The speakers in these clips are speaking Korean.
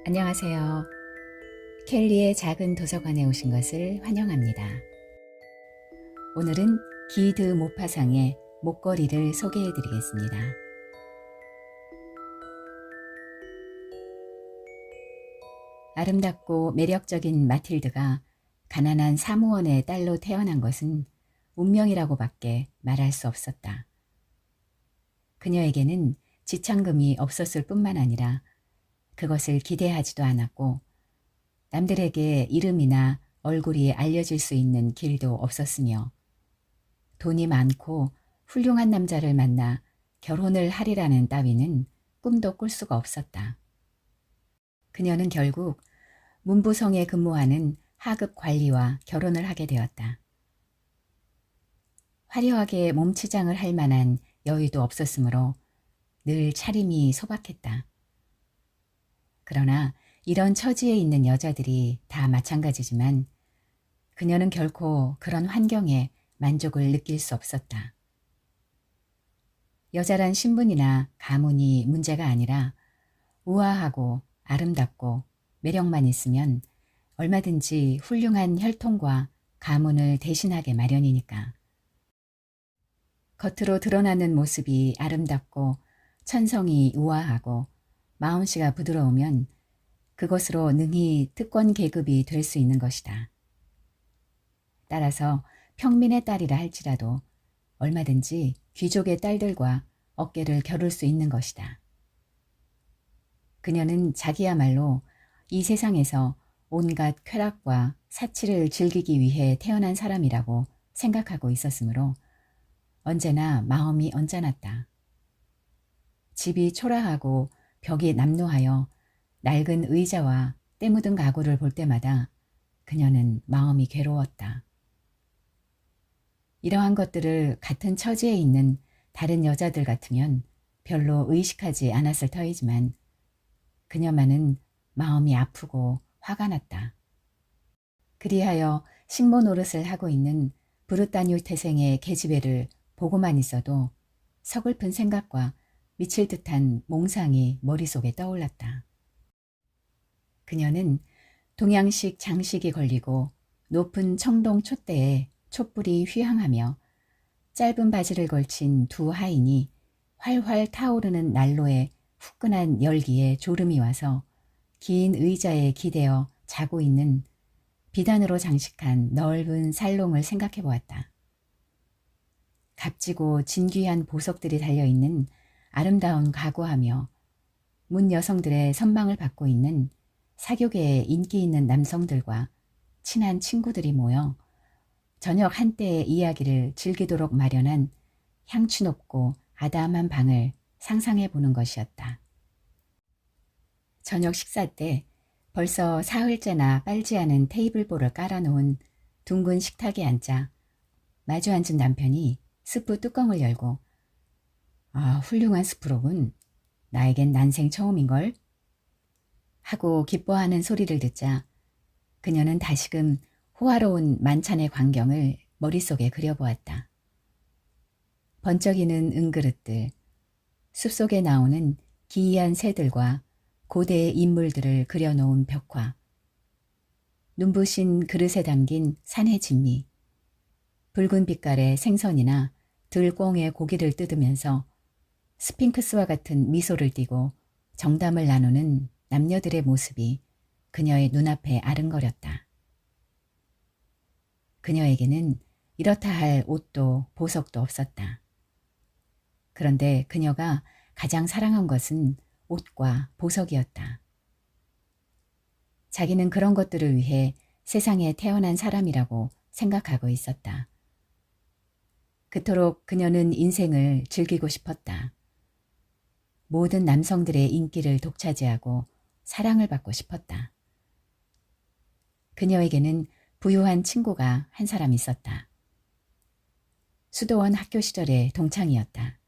안녕하세요. 켈리의 작은 도서관에 오신 것을 환영합니다. 오늘은 기드 모파상의 목걸이를 소개해 드리겠습니다. 아름답고 매력적인 마틸드가 가난한 사무원의 딸로 태어난 것은 운명이라고 밖에 말할 수 없었다. 그녀에게는 지참금이 없었을 뿐만 아니라 그것을 기대하지도 않았고 남들에게 이름이나 얼굴이 알려질 수 있는 길도 없었으며 돈이 많고 훌륭한 남자를 만나 결혼을 하리라는 따위는 꿈도 꿀 수가 없었다. 그녀는 결국 문부성에 근무하는 하급 관리와 결혼을 하게 되었다. 화려하게 몸치장을 할 만한 여유도 없었으므로 늘 차림이 소박했다. 그러나 이런 처지에 있는 여자들이 다 마찬가지지만 그녀는 결코 그런 환경에 만족을 느낄 수 없었다. 여자란 신분이나 가문이 문제가 아니라 우아하고 아름답고 매력만 있으면 얼마든지 훌륭한 혈통과 가문을 대신하게 마련이니까. 겉으로 드러나는 모습이 아름답고 천성이 우아하고 마음씨가 부드러우면 그것으로 능히 특권 계급이 될 수 있는 것이다. 따라서 평민의 딸이라 할지라도 얼마든지 귀족의 딸들과 어깨를 겨룰 수 있는 것이다. 그녀는 자기야말로 이 세상에서 온갖 쾌락과 사치를 즐기기 위해 태어난 사람이라고 생각하고 있었으므로 언제나 마음이 언짢았다. 집이 초라하고 벽이 남루하여 낡은 의자와 때 묻은 가구를 볼 때마다 그녀는 마음이 괴로웠다. 이러한 것들을 같은 처지에 있는 다른 여자들 같으면 별로 의식하지 않았을 터이지만 그녀만은 마음이 아프고 화가 났다. 그리하여 식모 노릇을 하고 있는 브루타뉴 태생의 계집애를 보고만 있어도 서글픈 생각과 미칠 듯한 몽상이 머릿속에 떠올랐다. 그녀는 동양식 장식이 걸리고 높은 청동 촛대에 촛불이 휘황하며 짧은 바지를 걸친 두 하인이 활활 타오르는 난로에 후끈한 열기에 졸음이 와서 긴 의자에 기대어 자고 있는 비단으로 장식한 넓은 살롱을 생각해 보았다. 값지고 진귀한 보석들이 달려있는 아름다운 가구하며 문 여성들의 선망을 받고 있는 사교계에 인기 있는 남성들과 친한 친구들이 모여 저녁 한때의 이야기를 즐기도록 마련한 향취 높고 아담한 방을 상상해 보는 것이었다. 저녁 식사 때 벌써 사흘째나 빨지 않은 테이블보를 깔아놓은 둥근 식탁에 앉아 마주 앉은 남편이 스프 뚜껑을 열고 훌륭한 스프로군. 나에겐 난생 처음인걸. 하고 기뻐하는 소리를 듣자 그녀는 다시금 호화로운 만찬의 광경을 머릿속에 그려보았다. 번쩍이는 은그릇들, 숲속에 나오는 기이한 새들과 고대의 인물들을 그려놓은 벽화, 눈부신 그릇에 담긴 산의 진미, 붉은 빛깔의 생선이나 들꽁의 고기를 뜯으면서 스핑크스와 같은 미소를 띠고 정담을 나누는 남녀들의 모습이 그녀의 눈앞에 아른거렸다. 그녀에게는 이렇다 할 옷도 보석도 없었다. 그런데 그녀가 가장 사랑한 것은 옷과 보석이었다. 자기는 그런 것들을 위해 세상에 태어난 사람이라고 생각하고 있었다. 그토록 그녀는 인생을 즐기고 싶었다. 모든 남성들의 인기를 독차지하고 사랑을 받고 싶었다. 그녀에게는 부유한 친구가 한 사람 있었다. 수도원 학교 시절의 동창이었다.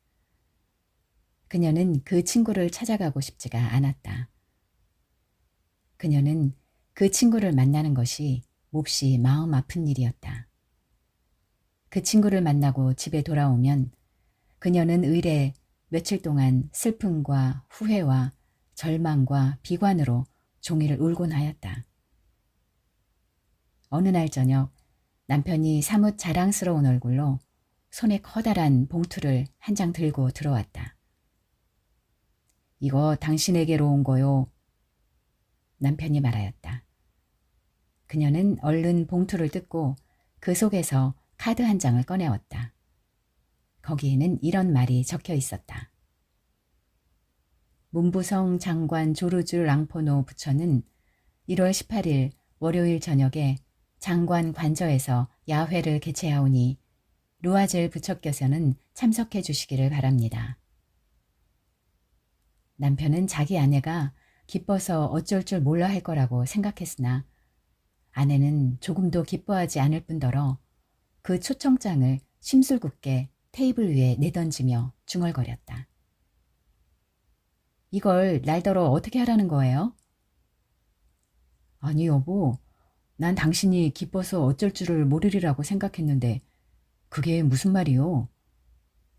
그녀는 그 친구를 찾아가고 싶지가 않았다. 그녀는 그 친구를 만나는 것이 몹시 마음 아픈 일이었다. 그 친구를 만나고 집에 돌아오면 그녀는 의례 며칠 동안 슬픔과 후회와 절망과 비관으로 종일 울곤 하였다. 어느 날 저녁 남편이 사뭇 자랑스러운 얼굴로 손에 커다란 봉투를 한 장 들고 들어왔다. 이거 당신에게로 온 거요. 남편이 말하였다. 그녀는 얼른 봉투를 뜯고 그 속에서 카드 한 장을 꺼내었다. 거기에는 이런 말이 적혀 있었다. 문부성 장관 조르주 랑포노 부처는 1월 18일 월요일 저녁에 장관 관저에서 야회를 개최하오니 루아젤 부처께서는 참석해 주시기를 바랍니다. 남편은 자기 아내가 기뻐서 어쩔 줄 몰라 할 거라고 생각했으나 아내는 조금도 기뻐하지 않을 뿐더러 그 초청장을 심술궂게 테이블 위에 내던지며 중얼거렸다. 이걸 날더러 어떻게 하라는 거예요? 아니 여보, 난 당신이 기뻐서 어쩔 줄을 모르리라고 생각했는데 그게 무슨 말이요?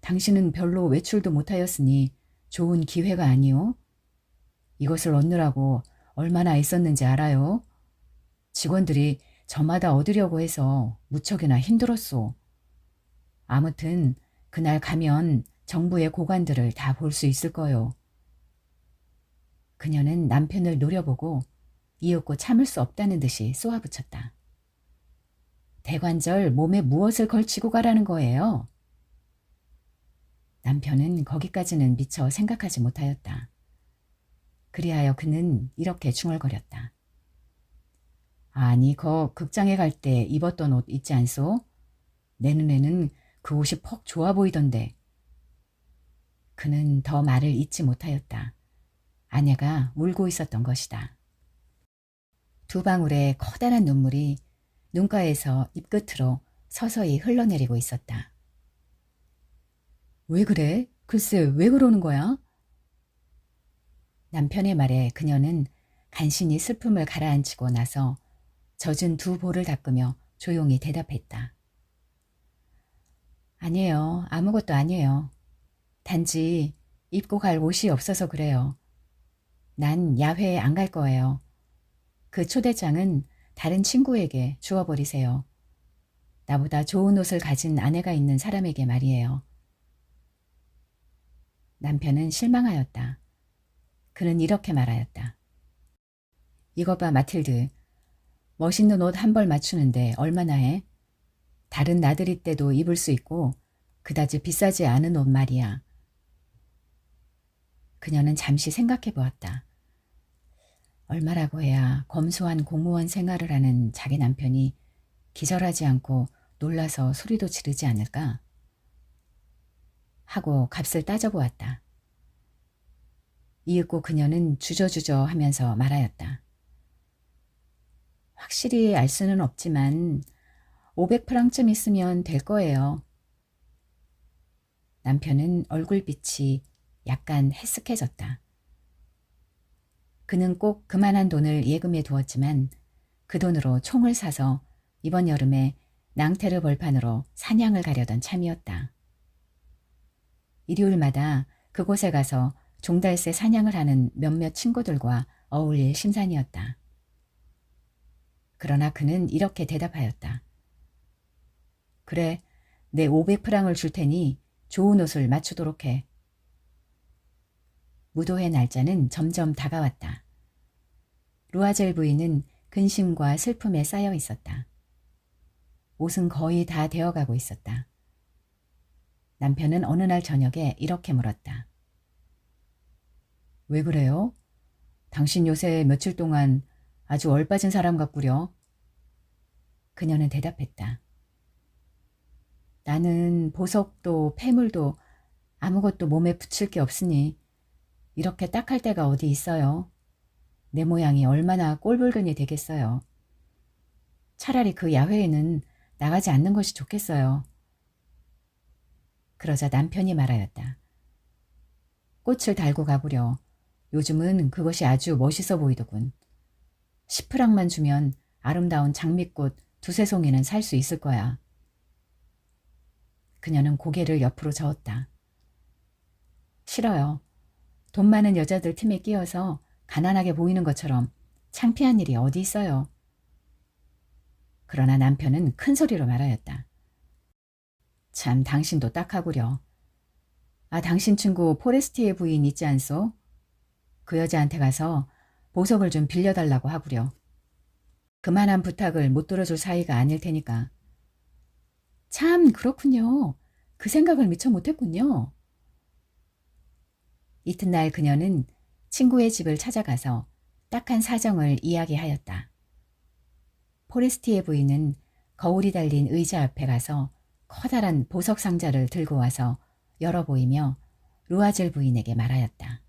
당신은 별로 외출도 못하였으니 좋은 기회가 아니오? 이것을 얻느라고 얼마나 애썼는지 알아요? 직원들이 저마다 얻으려고 해서 무척이나 힘들었소. 아무튼 그날 가면 정부의 고관들을 다 볼 수 있을 거요. 그녀는 남편을 노려보고 이윽고 참을 수 없다는 듯이 쏘아붙였다. 대관절 몸에 무엇을 걸치고 가라는 거예요? 남편은 거기까지는 미처 생각하지 못하였다. 그리하여 그는 이렇게 중얼거렸다. 아니, 극장에 갈 때 입었던 옷 있지 않소? 내 눈에는 그 옷이 퍽 좋아 보이던데. 그는 더 말을 잇지 못하였다. 아내가 울고 있었던 것이다. 두 방울의 커다란 눈물이 눈가에서 입끝으로 서서히 흘러내리고 있었다. 왜 그래? 글쎄 왜 그러는 거야? 남편의 말에 그녀는 간신히 슬픔을 가라앉히고 나서 젖은 두 볼을 닦으며 조용히 대답했다. 아니에요. 아무것도 아니에요. 단지 입고 갈 옷이 없어서 그래요. 난 야회에 안 갈 거예요. 그 초대장은 다른 친구에게 주워버리세요. 나보다 좋은 옷을 가진 아내가 있는 사람에게 말이에요. 남편은 실망하였다. 그는 이렇게 말하였다. 이것 봐 마틸드. 멋있는 옷 한 벌 맞추는데 얼마나 해? 다른 나들이 때도 입을 수 있고 그다지 비싸지 않은 옷 말이야. 그녀는 잠시 생각해 보았다. 얼마라고 해야 검소한 공무원 생활을 하는 자기 남편이 기절하지 않고 놀라서 소리도 지르지 않을까? 하고 값을 따져보았다. 이윽고 그녀는 주저주저 하면서 말하였다. 확실히 알 수는 없지만 500프랑쯤 있으면 될 거예요. 남편은 얼굴빛이 약간 해쓱해졌다. 그는 꼭 그만한 돈을 예금해 두었지만 그 돈으로 총을 사서 이번 여름에 낭테르 벌판으로 사냥을 가려던 참이었다. 일요일마다 그곳에 가서 종달새 사냥을 하는 몇몇 친구들과 어울릴 심산이었다. 그러나 그는 이렇게 대답하였다. 그래, 내 500프랑을 줄 테니 좋은 옷을 맞추도록 해. 무도회 날짜는 점점 다가왔다. 루아젤 부인은 근심과 슬픔에 쌓여 있었다. 옷은 거의 다 되어가고 있었다. 남편은 어느 날 저녁에 이렇게 물었다. 왜 그래요? 당신 요새 며칠 동안 아주 얼빠진 사람 같구려. 그녀는 대답했다. 나는 보석도 폐물도 아무것도 몸에 붙일 게 없으니 이렇게 딱할 때가 어디 있어요. 내 모양이 얼마나 꼴불견이 되겠어요. 차라리 그 야회에는 나가지 않는 것이 좋겠어요. 그러자 남편이 말하였다. 꽃을 달고 가구려. 요즘은 그것이 아주 멋있어 보이더군. 10프랑만 주면 아름다운 장미꽃 두세 송이는 살 수 있을 거야. 그녀는 고개를 옆으로 저었다. 싫어요. 돈 많은 여자들 팀에 끼어서 가난하게 보이는 것처럼 창피한 일이 어디 있어요. 그러나 남편은 큰 소리로 말하였다. 참 당신도 딱하구려. 아, 당신 친구 포레스티의 부인 있지 않소? 그 여자한테 가서 보석을 좀 빌려달라고 하구려. 그만한 부탁을 못 들어줄 사이가 아닐 테니까. 참 그렇군요. 그 생각을 미처 못했군요. 이튿날 그녀는 친구의 집을 찾아가서 딱한 사정을 이야기하였다. 포레스티의 부인은 거울이 달린 의자 앞에 가서 커다란 보석 상자를 들고 와서 열어 보이며 루아젤 부인에게 말하였다.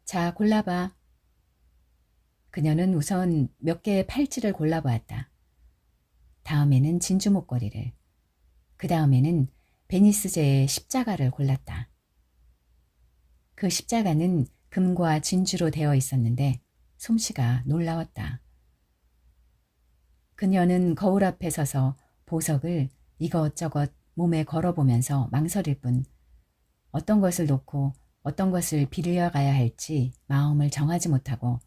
자, 골라봐. 그녀는 우선 몇 개의 팔찌를 골라보았다. 다음에는 진주 목걸이를, 그 다음에는 베니스제의 십자가를 골랐다. 그 십자가는 금과 진주로 되어 있었는데 솜씨가 놀라웠다. 그녀는 거울 앞에 서서 보석을 이것저것 몸에 걸어보면서 망설일 뿐 어떤 것을 놓고 어떤 것을 빌려가야 할지 마음을 정하지 못하고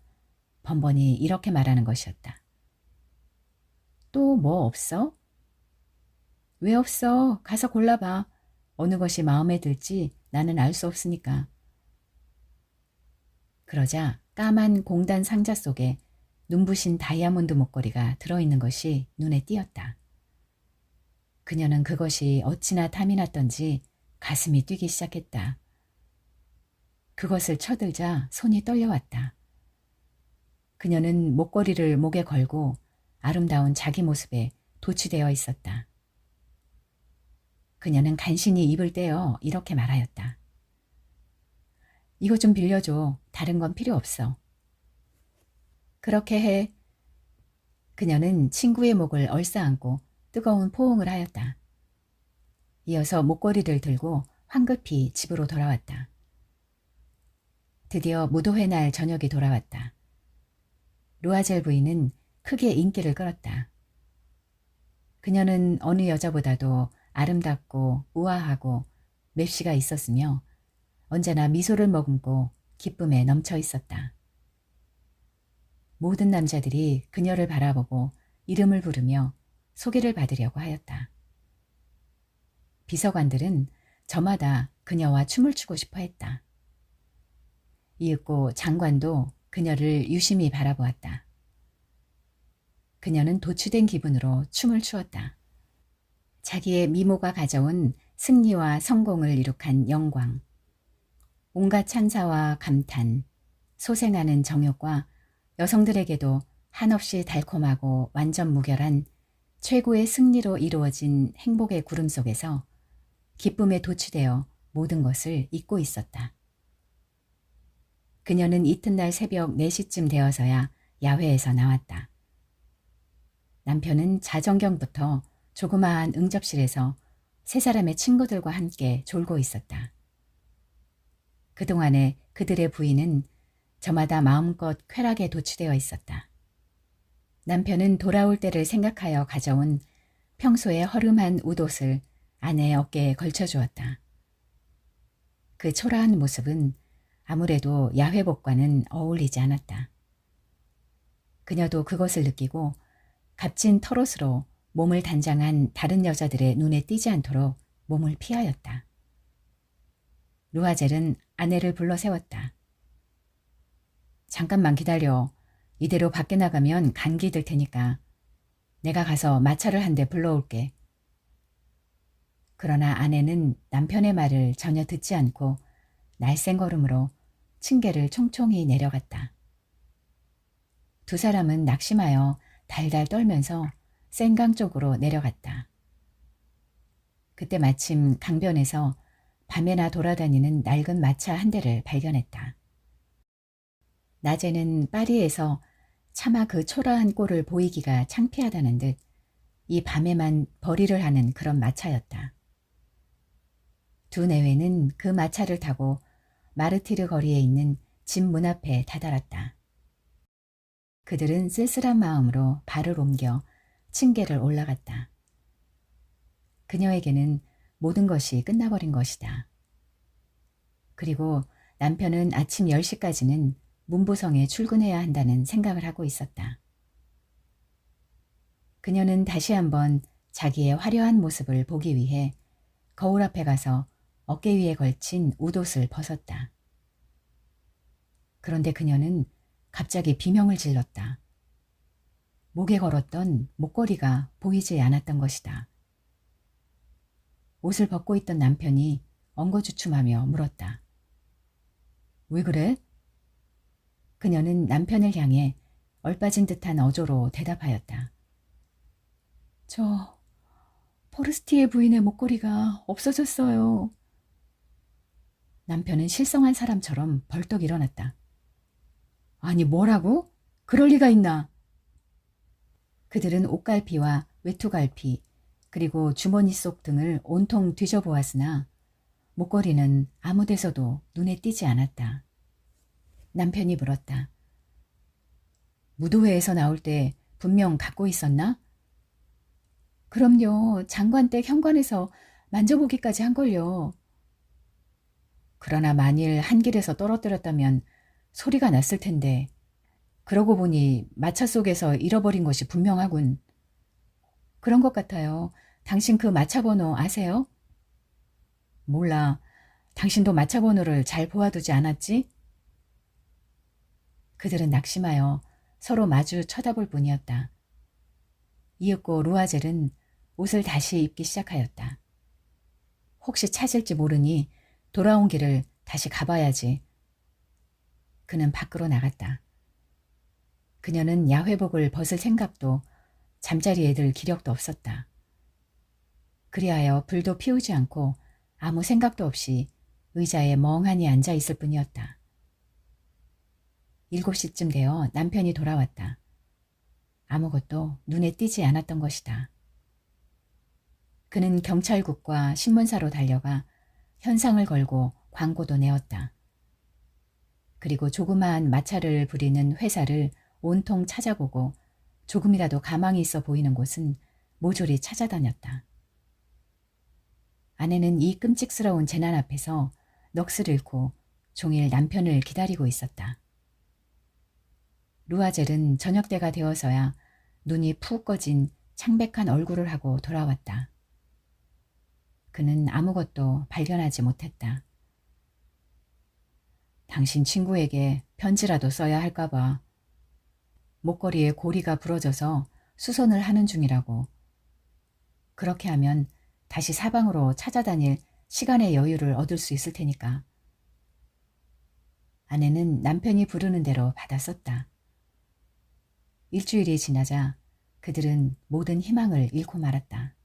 번번이 이렇게 말하는 것이었다. 또 뭐 없어? 왜 없어? 가서 골라봐. 어느 것이 마음에 들지 나는 알 수 없으니까. 그러자 까만 공단 상자 속에 눈부신 다이아몬드 목걸이가 들어있는 것이 눈에 띄었다. 그녀는 그것이 어찌나 탐이 났던지 가슴이 뛰기 시작했다. 그것을 쳐들자 손이 떨려왔다. 그녀는 목걸이를 목에 걸고 아름다운 자기 모습에 도취되어 있었다. 그녀는 간신히 입을 떼어 이렇게 말하였다. 이거 좀 빌려줘. 다른 건 필요 없어. 그렇게 해. 그녀는 친구의 목을 얼싸안고 뜨거운 포옹을 하였다. 이어서 목걸이를 들고 황급히 집으로 돌아왔다. 드디어 무도회 날 저녁이 돌아왔다. 루아젤 부인은 크게 인기를 끌었다. 그녀는 어느 여자보다도 아름답고 우아하고 맵시가 있었으며 언제나 미소를 머금고 기쁨에 넘쳐 있었다. 모든 남자들이 그녀를 바라보고 이름을 부르며 소개를 받으려고 하였다. 비서관들은 저마다 그녀와 춤을 추고 싶어 했다. 이윽고 장관도 그녀를 유심히 바라보았다. 그녀는 도취된 기분으로 춤을 추었다. 자기의 미모가 가져온 승리와 성공을 이룩한 영광, 온갖 찬사와 감탄, 소생하는 정욕과 여성들에게도 한없이 달콤하고 완전 무결한 최고의 승리로 이루어진 행복의 구름 속에서 기쁨에 도취되어 모든 것을 잊고 있었다. 그녀는 이튿날 새벽 4시쯤 되어서야 야외에서 나왔다. 남편은 자정경부터 조그마한 응접실에서 세 사람의 친구들과 함께 졸고 있었다. 그동안에 그들의 부인은 저마다 마음껏 쾌락에 도취되어 있었다. 남편은 돌아올 때를 생각하여 가져온 평소의 허름한 웃옷을 아내의 어깨에 걸쳐주었다. 그 초라한 모습은 아무래도 야회복과는 어울리지 않았다. 그녀도 그것을 느끼고 값진 털옷으로 몸을 단장한 다른 여자들의 눈에 띄지 않도록 몸을 피하였다. 루아젤은 아내를 불러 세웠다. 잠깐만 기다려. 이대로 밖에 나가면 감기 들 테니까. 내가 가서 마차를 한 대 불러올게. 그러나 아내는 남편의 말을 전혀 듣지 않고 날쌘 걸음으로 층계를 총총히 내려갔다. 두 사람은 낙심하여 달달 떨면서 센강 쪽으로 내려갔다. 그때 마침 강변에서 밤에나 돌아다니는 낡은 마차 한 대를 발견했다. 낮에는 파리에서 차마 그 초라한 꼴을 보이기가 창피하다는 듯 이 밤에만 벌이를 하는 그런 마차였다. 두 내외는 그 마차를 타고 마르티르 거리에 있는 집 문 앞에 다다랐다. 그들은 쓸쓸한 마음으로 발을 옮겨 층계를 올라갔다. 그녀에게는 모든 것이 끝나버린 것이다. 그리고 남편은 아침 10시까지는 문보성에 출근해야 한다는 생각을 하고 있었다. 그녀는 다시 한번 자기의 화려한 모습을 보기 위해 거울 앞에 가서 어깨 위에 걸친 웃옷을 벗었다. 그런데 그녀는 갑자기 비명을 질렀다. 목에 걸었던 목걸이가 보이지 않았던 것이다. 옷을 벗고 있던 남편이 엉거주춤하며 물었다. 왜 그래? 그녀는 남편을 향해 얼빠진 듯한 어조로 대답하였다. 저 포르스티에 부인의 목걸이가 없어졌어요. 남편은 실성한 사람처럼 벌떡 일어났다. 아니 뭐라고? 그럴 리가 있나? 그들은 옷갈피와 외투갈피 그리고 주머니 속 등을 온통 뒤져보았으나 목걸이는 아무 데서도 눈에 띄지 않았다. 남편이 물었다. 무도회에서 나올 때 분명 갖고 있었나? 그럼요. 장관댁 현관에서 만져보기까지 한걸요. 그러나 만일 한 길에서 떨어뜨렸다면 소리가 났을 텐데 그러고 보니 마차 속에서 잃어버린 것이 분명하군. 그런 것 같아요. 당신 그 마차 번호 아세요? 몰라. 당신도 마차 번호를 잘 보아두지 않았지? 그들은 낙심하여 서로 마주 쳐다볼 뿐이었다. 이윽고 루아젤은 옷을 다시 입기 시작하였다. 혹시 찾을지 모르니 돌아온 길을 다시 가봐야지. 그는 밖으로 나갔다. 그녀는 야회복을 벗을 생각도 잠자리에 들 기력도 없었다. 그리하여 불도 피우지 않고 아무 생각도 없이 의자에 멍하니 앉아 있을 뿐이었다. 7시쯤 되어 남편이 돌아왔다. 아무것도 눈에 띄지 않았던 것이다. 그는 경찰국과 신문사로 달려가 현상을 걸고 광고도 내었다. 그리고 조그마한 마차를 부리는 회사를 온통 찾아보고 조금이라도 가망이 있어 보이는 곳은 모조리 찾아다녔다. 아내는 이 끔찍스러운 재난 앞에서 넋을 잃고 종일 남편을 기다리고 있었다. 루아젤은 저녁 때가 되어서야 눈이 푹 꺼진 창백한 얼굴을 하고 돌아왔다. 그는 아무것도 발견하지 못했다. 당신 친구에게 편지라도 써야 할까 봐. 목걸이에 고리가 부러져서 수선을 하는 중이라고. 그렇게 하면 다시 사방으로 찾아다닐 시간의 여유를 얻을 수 있을 테니까. 아내는 남편이 부르는 대로 받아 썼다. 일주일이 지나자 그들은 모든 희망을 잃고 말았다.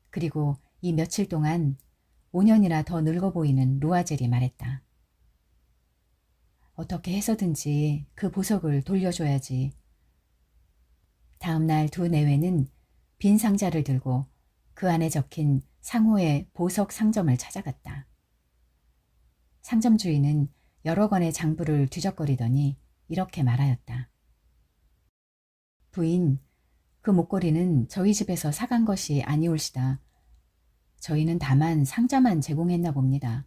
그리고 이 며칠 동안 5년이나 더 늙어 보이는 루아젤이 말했다. 어떻게 해서든지 그 보석을 돌려줘야지. 다음 날 두 내외는 빈 상자를 들고 그 안에 적힌 상호의 보석 상점을 찾아갔다. 상점 주인은 여러 권의 장부를 뒤적거리더니 이렇게 말하였다. 부인, 그 목걸이는 저희 집에서 사간 것이 아니올시다. 저희는 다만 상자만 제공했나 봅니다.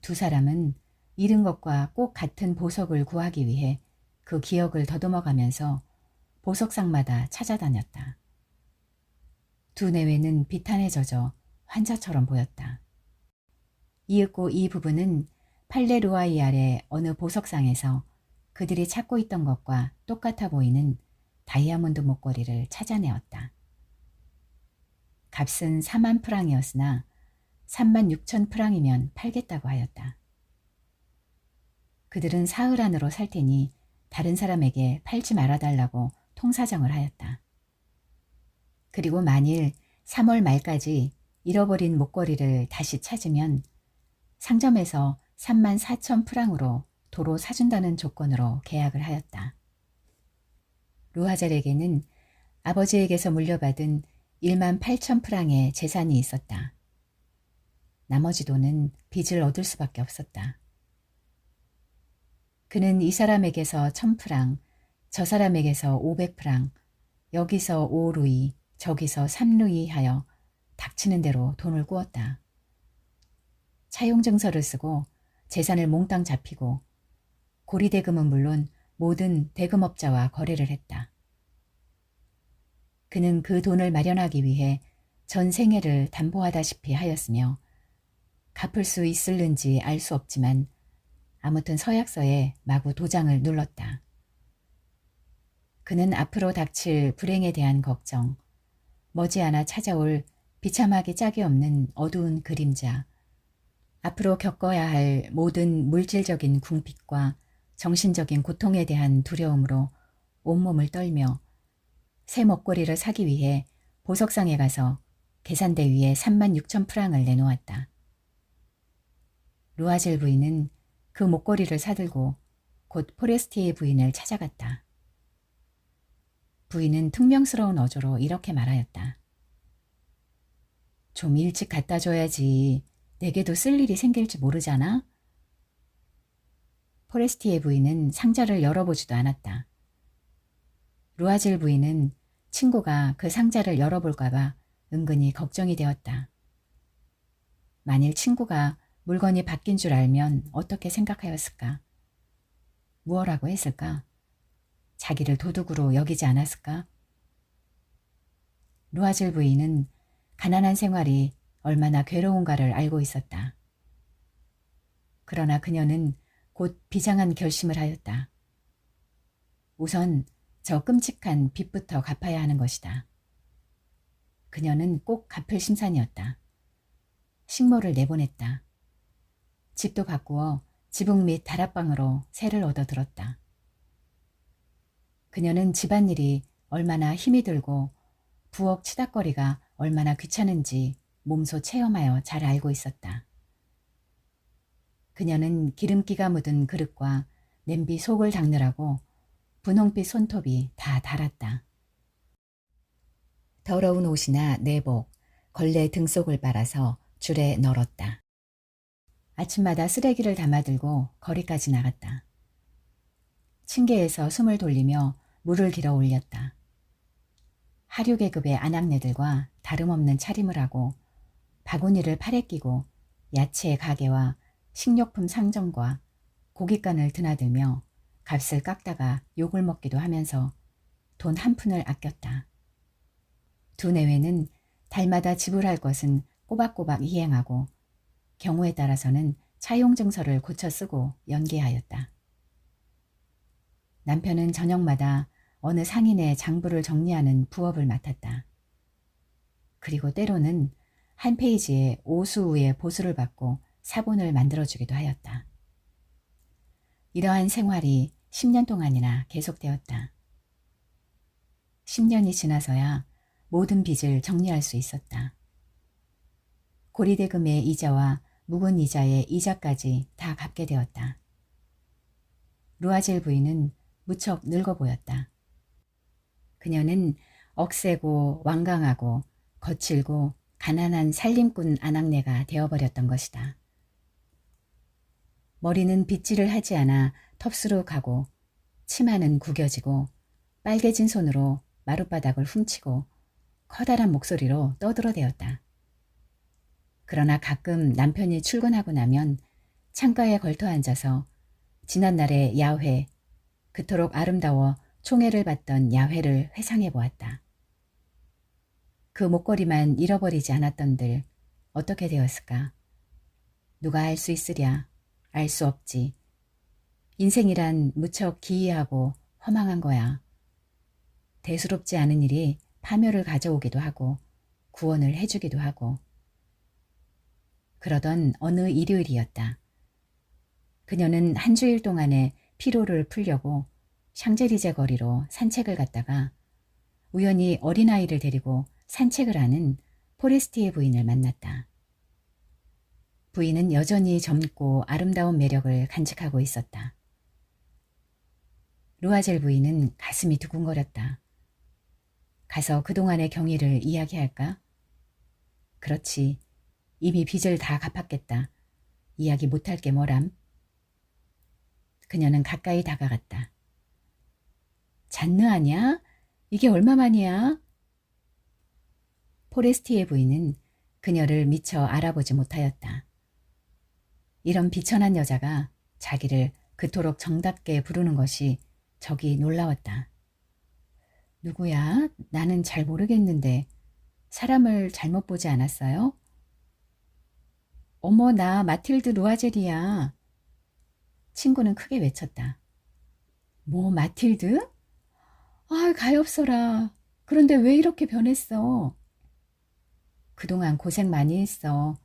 두 사람은 잃은 것과 꼭 같은 보석을 구하기 위해 그 기억을 더듬어가면서 보석상마다 찾아다녔다. 두 내외는 비탄에 젖어 환자처럼 보였다. 이윽고 이 부부는 팔레루아이 아래 어느 보석상에서 그들이 찾고 있던 것과 똑같아 보이는 다이아몬드 목걸이를 찾아내었다. 값은 4만 프랑이었으나 3만 6천 프랑이면 팔겠다고 하였다. 그들은 사흘 안으로 살 테니 다른 사람에게 팔지 말아달라고 통사정을 하였다. 그리고 만일 3월 말까지 잃어버린 목걸이를 다시 찾으면 상점에서 3만 4천 프랑으로 도로 사준다는 조건으로 계약을 하였다. 루아젤에게는 아버지에게서 물려받은 1만 8천 프랑의 재산이 있었다. 나머지 돈은 빚을 얻을 수밖에 없었다. 그는 이 사람에게서 1,000프랑, 저 사람에게서 500프랑, 여기서 5루이, 저기서 3루이 하여 닥치는 대로 돈을 꾸었다. 차용증서를 쓰고 재산을 몽땅 잡히고 고리대금은 물론 모든 대금업자와 거래를 했다. 그는 그 돈을 마련하기 위해 전 생애를 담보하다시피 하였으며 갚을 수 있을는지 알 수 없지만 아무튼 서약서에 마구 도장을 눌렀다. 그는 앞으로 닥칠 불행에 대한 걱정, 머지않아 찾아올 비참하기 짝이 없는 어두운 그림자, 앞으로 겪어야 할 모든 물질적인 궁핍과 정신적인 고통에 대한 두려움으로 온몸을 떨며 새 목걸이를 사기 위해 보석상에 가서 계산대 위에 36,000프랑을 내놓았다. 루아젤 부인은 그 목걸이를 사들고 곧 포레스티의 부인을 찾아갔다. 부인은 퉁명스러운 어조로 이렇게 말하였다. 좀 일찍 갖다 줘야지. 내게도 쓸 일이 생길지 모르잖아. 포레스티의 부인은 상자를 열어보지도 않았다. 루아젤 부인은 친구가 그 상자를 열어볼까봐 은근히 걱정이 되었다. 만일 친구가 물건이 바뀐 줄 알면 어떻게 생각하였을까? 무엇라고 했을까? 자기를 도둑으로 여기지 않았을까? 루아젤 부인은 가난한 생활이 얼마나 괴로운가를 알고 있었다. 그러나 그녀는 곧 비장한 결심을 하였다. 우선 저 끔찍한 빚부터 갚아야 하는 것이다. 그녀는 꼭 갚을 심산이었다. 식모를 내보냈다. 집도 바꾸어 지붕 및 다락방으로 새를 얻어들었다. 그녀는 집안일이 얼마나 힘이 들고 부엌 치닥거리가 얼마나 귀찮은지 몸소 체험하여 잘 알고 있었다. 그녀는 기름기가 묻은 그릇과 냄비 속을 닦느라고 분홍빛 손톱이 다 닳았다. 더러운 옷이나 내복, 걸레 등 속을 빨아서 줄에 널었다. 아침마다 쓰레기를 담아들고 거리까지 나갔다. 층계에서 숨을 돌리며 물을 길어 올렸다. 하류계급의 아낙네들과 다름없는 차림을 하고 바구니를 팔에 끼고 야채 가게와 식료품 상점과 고깃간을 드나들며 값을 깎다가 욕을 먹기도 하면서 돈 한 푼을 아꼈다. 두 내외는 달마다 지불할 것은 꼬박꼬박 이행하고 경우에 따라서는 차용증서를 고쳐 쓰고 연기하였다. 남편은 저녁마다 어느 상인의 장부를 정리하는 부업을 맡았다. 그리고 때로는 한 페이지에 오수우의 보수를 받고 사본을 만들어주기도 하였다. 이러한 생활이 10년 동안이나 계속되었다. 10년이 지나서야 모든 빚을 정리할 수 있었다. 고리대금의 이자와 묵은 이자의 이자까지 다 갚게 되었다. 루아젤 부인은 무척 늙어 보였다. 그녀는 억세고 완강하고 거칠고 가난한 살림꾼 아낙네가 되어버렸던 것이다. 머리는 빗질을 하지 않아 텁스로 가고 치마는 구겨지고 빨개진 손으로 마룻바닥을 훔치고 커다란 목소리로 떠들어대었다. 그러나 가끔 남편이 출근하고 나면 창가에 걸터 앉아서 지난날의 야회, 그토록 아름다워 총애를 받던 야회를 회상해 보았다. 그 목걸이만 잃어버리지 않았던들 어떻게 되었을까? 누가 알 수 있으랴? 알 수 없지. 인생이란 무척 기이하고 허망한 거야. 대수롭지 않은 일이 파멸을 가져오기도 하고 구원을 해주기도 하고. 그러던 어느 일요일이었다. 그녀는 한 주일 동안의 피로를 풀려고 샹젤리제 거리로 산책을 갔다가 우연히 어린아이를 데리고 산책을 하는 포레스티의 부인을 만났다. 부인은 여전히 젊고 아름다운 매력을 간직하고 있었다. 루아젤 부인은 가슴이 두근거렸다. 가서 그동안의 경위를 이야기할까? 그렇지. 이미 빚을 다 갚았겠다. 이야기 못할 게 뭐람? 그녀는 가까이 다가갔다. 잔느 아냐? 이게 얼마만이야? 포레스티의 부인은 그녀를 미처 알아보지 못하였다. 이런 비천한 여자가 자기를 그토록 정답게 부르는 것이 적이 놀라웠다. 누구야? 나는 잘 모르겠는데 사람을 잘못 보지 않았어요? 어머, 나 마틸드 루아젤이야. 친구는 크게 외쳤다. 뭐, 마틸드? 아, 가엾어라. 그런데 왜 이렇게 변했어? 그동안 고생 많이 했어.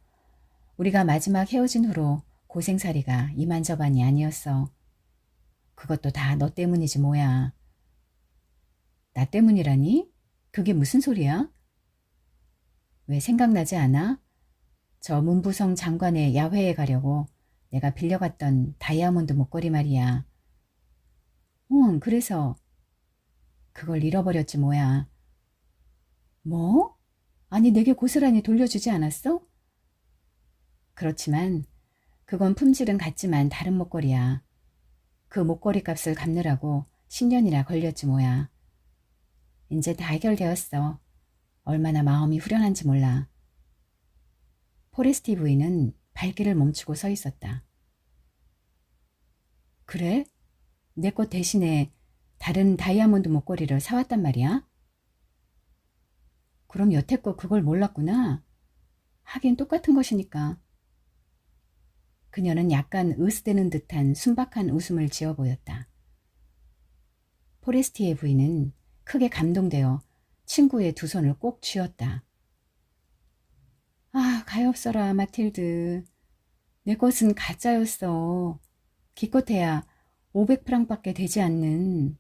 우리가 마지막 헤어진 후로 고생살이가 이만저만이 아니었어. 그것도 다 너 때문이지 뭐야. 나 때문이라니? 그게 무슨 소리야? 왜 생각나지 않아? 저 문부성 장관의 야회에 가려고 내가 빌려갔던 다이아몬드 목걸이 말이야. 응, 그래서 그걸 잃어버렸지 뭐야. 뭐? 아니 내게 고스란히 돌려주지 않았어? 그렇지만 그건 품질은 같지만 다른 목걸이야. 그 목걸이 값을 갚느라고 10년이나 걸렸지 뭐야. 이제 다 해결되었어. 얼마나 마음이 후련한지 몰라. 포레스티 부인은 발길을 멈추고 서 있었다. 그래? 내 것 대신에 다른 다이아몬드 목걸이를 사왔단 말이야? 그럼 여태껏 그걸 몰랐구나. 하긴 똑같은 것이니까. 그녀는 약간 으스대는 듯한 순박한 웃음을 지어 보였다. 포레스티의 부인은 크게 감동되어 친구의 두 손을 꼭 쥐었다. 아, 가엾어라, 마틸드. 내 것은 가짜였어. 기껏해야 500프랑밖에 되지 않는.